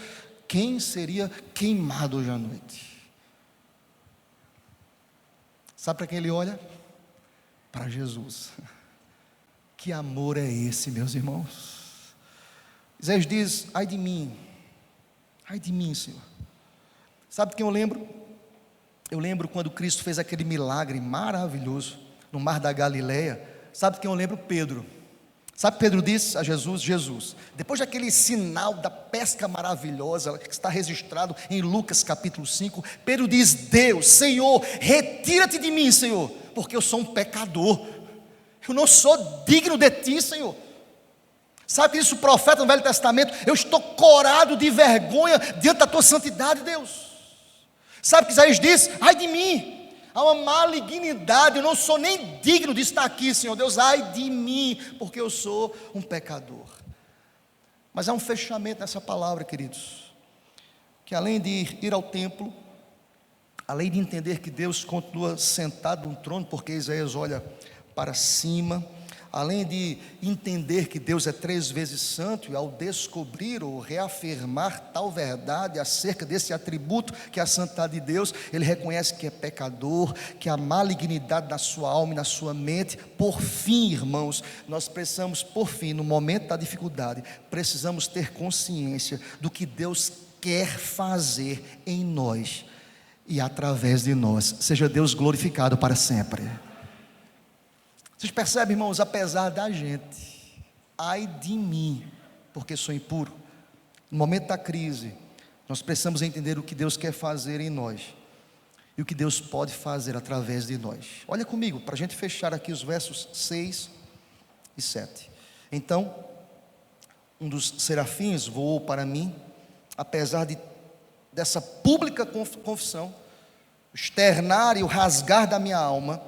Quem seria queimado hoje à noite? Sabe para quem ele olha? Para Jesus. Que amor é esse, meus irmãos? Isaías diz: ai de mim, Senhor. Sabe de quem eu lembro? Eu lembro quando Cristo fez aquele milagre maravilhoso no mar da Galileia. Sabe de quem eu lembro? Pedro. Sabe o que Pedro disse a Jesus? Jesus, depois daquele sinal da pesca maravilhosa que está registrado em Lucas capítulo 5, Pedro diz: Deus, Senhor, retira-te de mim, Senhor, porque eu sou um pecador. Eu não sou digno de ti, Senhor. Sabe que isso o profeta no Velho Testamento: eu estou corado de vergonha diante da tua santidade, Deus. Sabe que Isaías diz: ai de mim, há uma malignidade, eu não sou nem digno de estar aqui, Senhor Deus, ai de mim, porque eu sou um pecador. Mas há um fechamento nessa palavra, queridos, que além de ir ao templo, além de entender que Deus continua sentado no trono, porque Isaías olha para cima, além de entender que Deus é 3 vezes santo, e ao descobrir ou reafirmar tal verdade acerca desse atributo que é a santidade de Deus, ele reconhece que é pecador, que há malignidade na sua alma e na sua mente. Por fim, irmãos, nós precisamos, por fim, no momento da dificuldade, precisamos ter consciência do que Deus quer fazer em nós e através de nós. Seja Deus glorificado para sempre. Vocês percebem, irmãos, apesar da gente, ai de mim, porque sou impuro. No momento da crise, nós precisamos entender o que Deus quer fazer em nós. e o que Deus pode fazer através de nós. Olha comigo, para a gente fechar aqui os versos 6 e 7. Então, um dos serafins voou para mim, apesar dessa pública confissão, o externar e o rasgar da minha alma.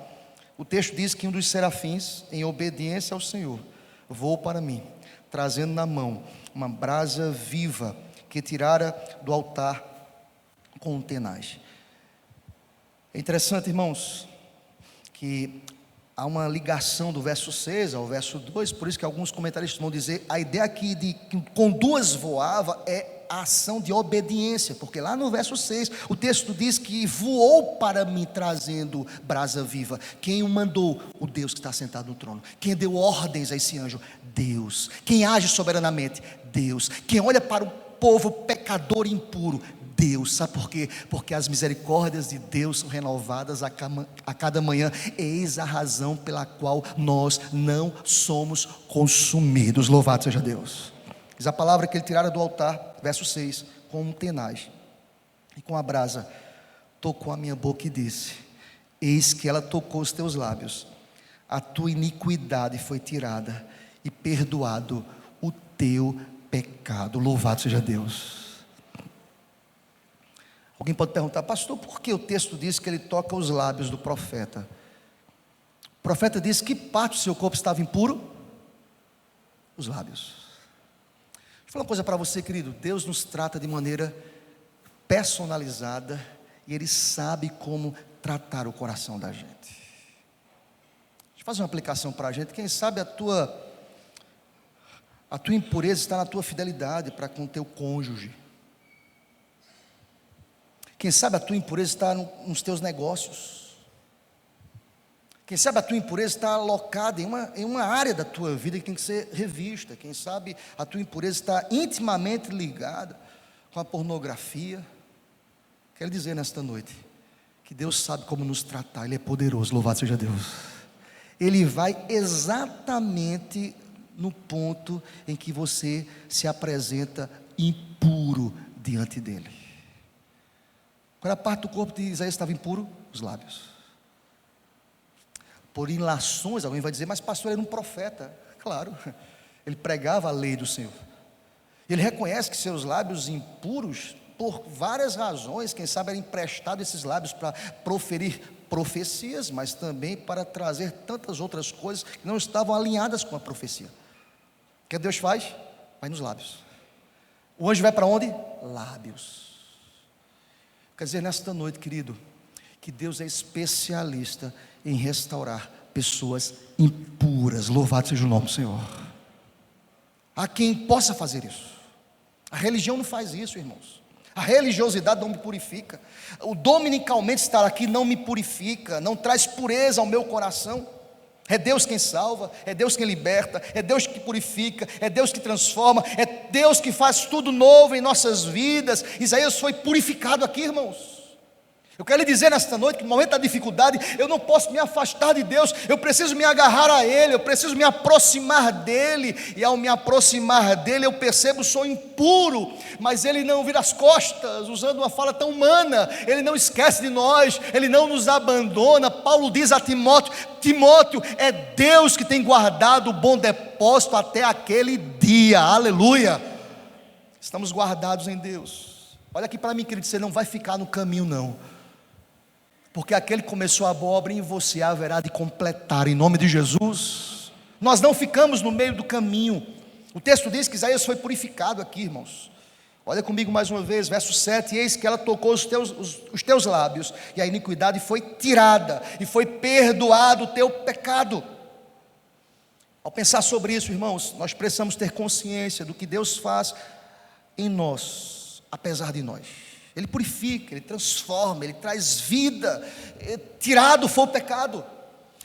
O texto diz que um dos serafins, em obediência ao Senhor, voou para mim, trazendo na mão uma brasa viva que tirara do altar com um tenaz. É interessante, irmãos, que há uma ligação do verso 6 ao verso 2, por isso que alguns comentaristas vão dizer, a ideia aqui de que com duas voava é a ação de obediência, porque lá no verso 6, o texto diz que voou para mim trazendo brasa viva. Quem o mandou? O Deus que está sentado no trono. Quem deu ordens a esse anjo? Deus. Quem age soberanamente? Deus. Quem olha para o povo pecador e impuro? Deus. Sabe por quê? Porque as misericórdias de Deus são renovadas a cada manhã. Eis a razão pela qual nós não somos consumidos. Louvado seja Deus. Diz a palavra que ele tirara do altar, verso 6, com um tenaz e com a brasa tocou a minha boca e disse: eis que ela tocou os teus lábios, a tua iniquidade foi tirada e perdoado o teu pecado. Louvado seja Deus. Alguém pode perguntar: pastor, por que o texto diz que ele toca os lábios do profeta? O profeta disse que parte do seu corpo estava impuro? Os lábios. Deixa eu falar uma coisa para você, querido. Deus nos trata de maneira personalizada e Ele sabe como tratar o coração da gente. Deixa eu fazer uma aplicação para a gente. Quem sabe a tua impureza está na tua fidelidade para com o teu cônjuge. Quem sabe a tua impureza está nos teus negócios. Quem sabe a tua impureza está alocada em uma área da tua vida que tem que ser revista. Quem sabe a tua impureza está intimamente ligada com a pornografia. Quero dizer nesta noite que Deus sabe como nos tratar. Ele é poderoso, louvado seja Deus. Ele vai exatamente no ponto em que você se apresenta impuro diante dele. Qual era a parte do corpo de Isaías estava impuro? Os lábios. Por ilações, alguém vai dizer, mas pastor, ele era um profeta. Claro, ele pregava a lei do Senhor. Ele reconhece que seus lábios impuros, por várias razões, quem sabe era emprestado esses lábios para proferir profecias, mas também para trazer tantas outras coisas que não estavam alinhadas com a profecia. O que Deus faz? Vai nos lábios. O anjo vai para onde? Lábios. Quer dizer, nesta noite, querido, que Deus é especialista em restaurar pessoas impuras. Louvado seja o nome do Senhor. Há quem possa fazer isso. A religião não faz isso, irmãos. A religiosidade não me purifica. O dominicalmente estar aqui não me purifica, não traz pureza ao meu coração. É Deus quem salva, é Deus quem liberta, é Deus que purifica, é Deus que transforma, é Deus que faz tudo novo em nossas vidas. Isaías foi purificado aqui, irmãos. Eu quero lhe dizer nesta noite que no momento da dificuldade eu não posso me afastar de Deus, eu preciso me agarrar a Ele, eu preciso me aproximar dEle, e ao me aproximar dEle eu percebo, sou impuro, mas Ele não vira as costas, usando uma fala tão humana, Ele não esquece de nós, Ele não nos abandona. Paulo diz a Timóteo: Timóteo, é Deus que tem guardado o bom depósito até aquele dia, aleluia. Estamos guardados em Deus. Olha aqui para mim, querido, você não vai ficar no caminho não, porque aquele que começou a boa obra em você haverá de completar, em nome de Jesus. Nós não ficamos no meio do caminho. O texto diz que Isaías foi purificado aqui, irmãos. Olha comigo mais uma vez, verso 7: eis que ela tocou os teus lábios, e a iniquidade foi tirada, e foi perdoado o teu pecado. Ao pensar sobre isso, irmãos, nós precisamos ter consciência do que Deus faz em nós, apesar de nós. Ele purifica, Ele transforma, Ele traz vida. Tirado foi o pecado.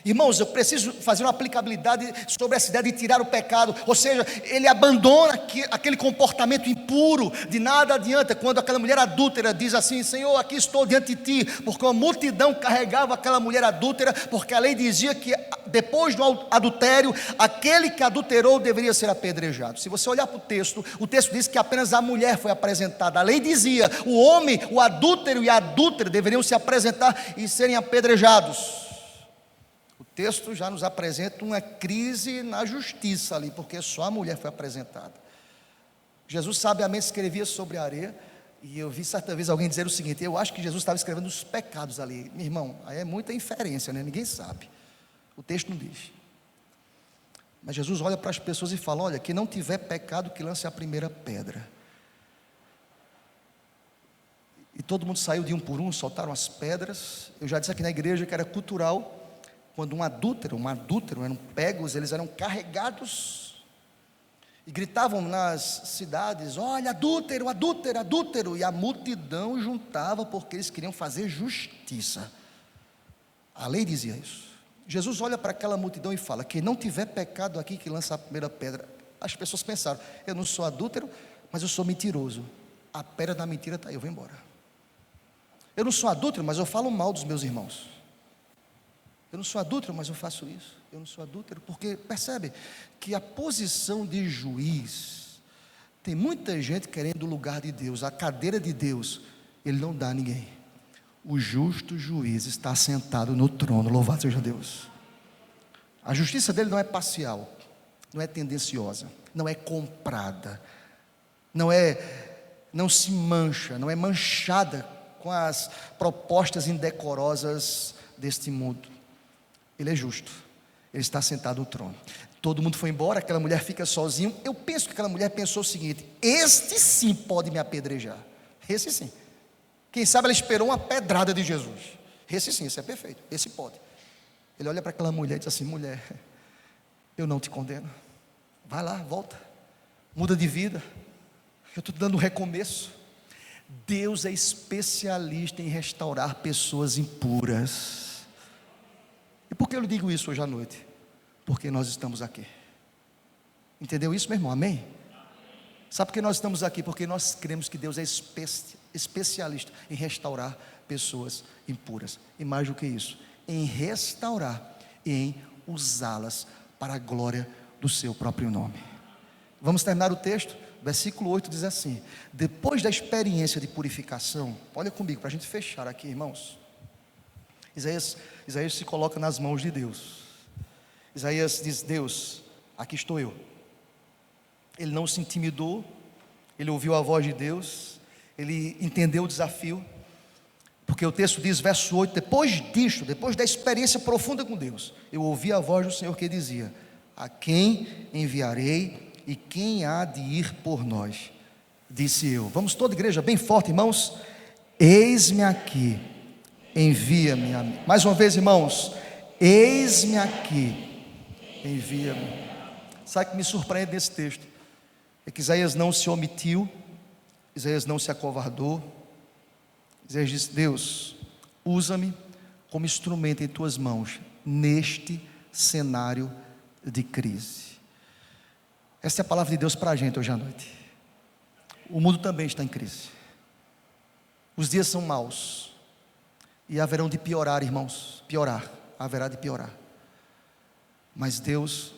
Irmãos, eu preciso fazer uma aplicabilidade sobre essa ideia de tirar o pecado. Ou seja, ele abandona aquele comportamento impuro. De nada adianta quando aquela mulher adúltera diz assim: Senhor, aqui estou diante de ti. Porque uma multidão carregava aquela mulher adúltera, porque a lei dizia que depois do adultério, aquele que adulterou deveria ser apedrejado. Se você olhar para o texto diz que apenas a mulher foi apresentada. A lei dizia: o homem, o adúltero e a adúltera deveriam se apresentar e serem apedrejados. O texto já nos apresenta uma crise na justiça ali, porque só a mulher foi apresentada. Jesus sabiamente escrevia sobre a areia, e eu vi certa vez alguém dizer o seguinte: eu acho que Jesus estava escrevendo os pecados ali. Meu irmão, aí é muita inferência, né? Ninguém sabe, o texto não diz. Mas Jesus olha para as pessoas e fala: olha, quem não tiver pecado, que lance a primeira pedra. E todo mundo saiu de um por um, soltaram as pedras. Eu já disse aqui na igreja que era cultural, quando um adúltero eram pegos, eles eram carregados e gritavam nas cidades: olha, adúltero, adúltero, adúltero. E a multidão juntava, porque eles queriam fazer justiça. A lei dizia isso. Jesus olha para aquela multidão e fala: quem não tiver pecado aqui, que lança a primeira pedra. As pessoas pensaram: eu não sou adúltero, mas eu sou mentiroso. A pedra da mentira está aí, eu vou embora. Eu não sou adúltero, mas eu falo mal dos meus irmãos. Eu não sou adúltero, mas eu faço isso. Eu não sou adúltero, porque percebe que a posição de juiz, tem muita gente querendo o lugar de Deus, a cadeira de Deus, ele não dá a ninguém. O justo juiz está sentado no trono, louvado seja Deus. A justiça dele não é parcial, não é tendenciosa, não é comprada, não se mancha, não é manchada com as propostas indecorosas deste mundo. Ele é justo, ele está sentado no trono. Todo mundo foi embora, aquela mulher fica sozinha. Eu penso que aquela mulher pensou o seguinte: este sim pode me apedrejar, esse sim. Quem sabe ela esperou uma pedrada de Jesus. Esse sim, esse é perfeito, esse pode. Ele olha para aquela mulher e diz assim: mulher, eu não te condeno, vai lá, volta, muda de vida, eu estou te dando um recomeço. Deus é especialista em restaurar pessoas impuras. E por que eu lhe digo isso hoje à noite? Porque nós estamos aqui. Entendeu isso, meu irmão? Amém? Sabe por que nós estamos aqui? Porque nós cremos que Deus é especialista em restaurar pessoas impuras. E mais do que isso, em restaurar e em usá-las para a glória do seu próprio nome. Vamos terminar o texto? Versículo 8 diz assim: depois da experiência de purificação, olha comigo para a gente fechar aqui, irmãos. Isaías se coloca nas mãos de Deus. Isaías diz: Deus, aqui estou eu. Ele não se intimidou, ele ouviu a voz de Deus, ele entendeu o desafio, porque o texto diz, verso 8: depois disto, depois da experiência profunda com Deus, eu ouvi a voz do Senhor que dizia: a quem enviarei e quem há de ir por nós? Disse eu. Vamos toda a igreja bem forte, irmãos: eis-me aqui, envia-me a mim. Mais uma vez, irmãos: eis-me aqui, envia-me. Sabe o que me surpreende nesse texto? É que Isaías não se omitiu, Isaías não se acovardou. Isaías disse: Deus, usa-me como instrumento em tuas mãos, neste cenário de crise. Essa é a palavra de Deus para a gente hoje à noite. O mundo também está em crise, os dias são maus, e haverão de piorar, irmãos, haverá de piorar, mas Deus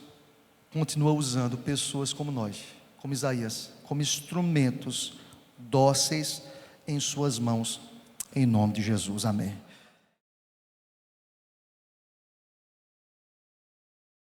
continua usando pessoas como nós, como Isaías, como instrumentos dóceis em suas mãos, em nome de Jesus, amém.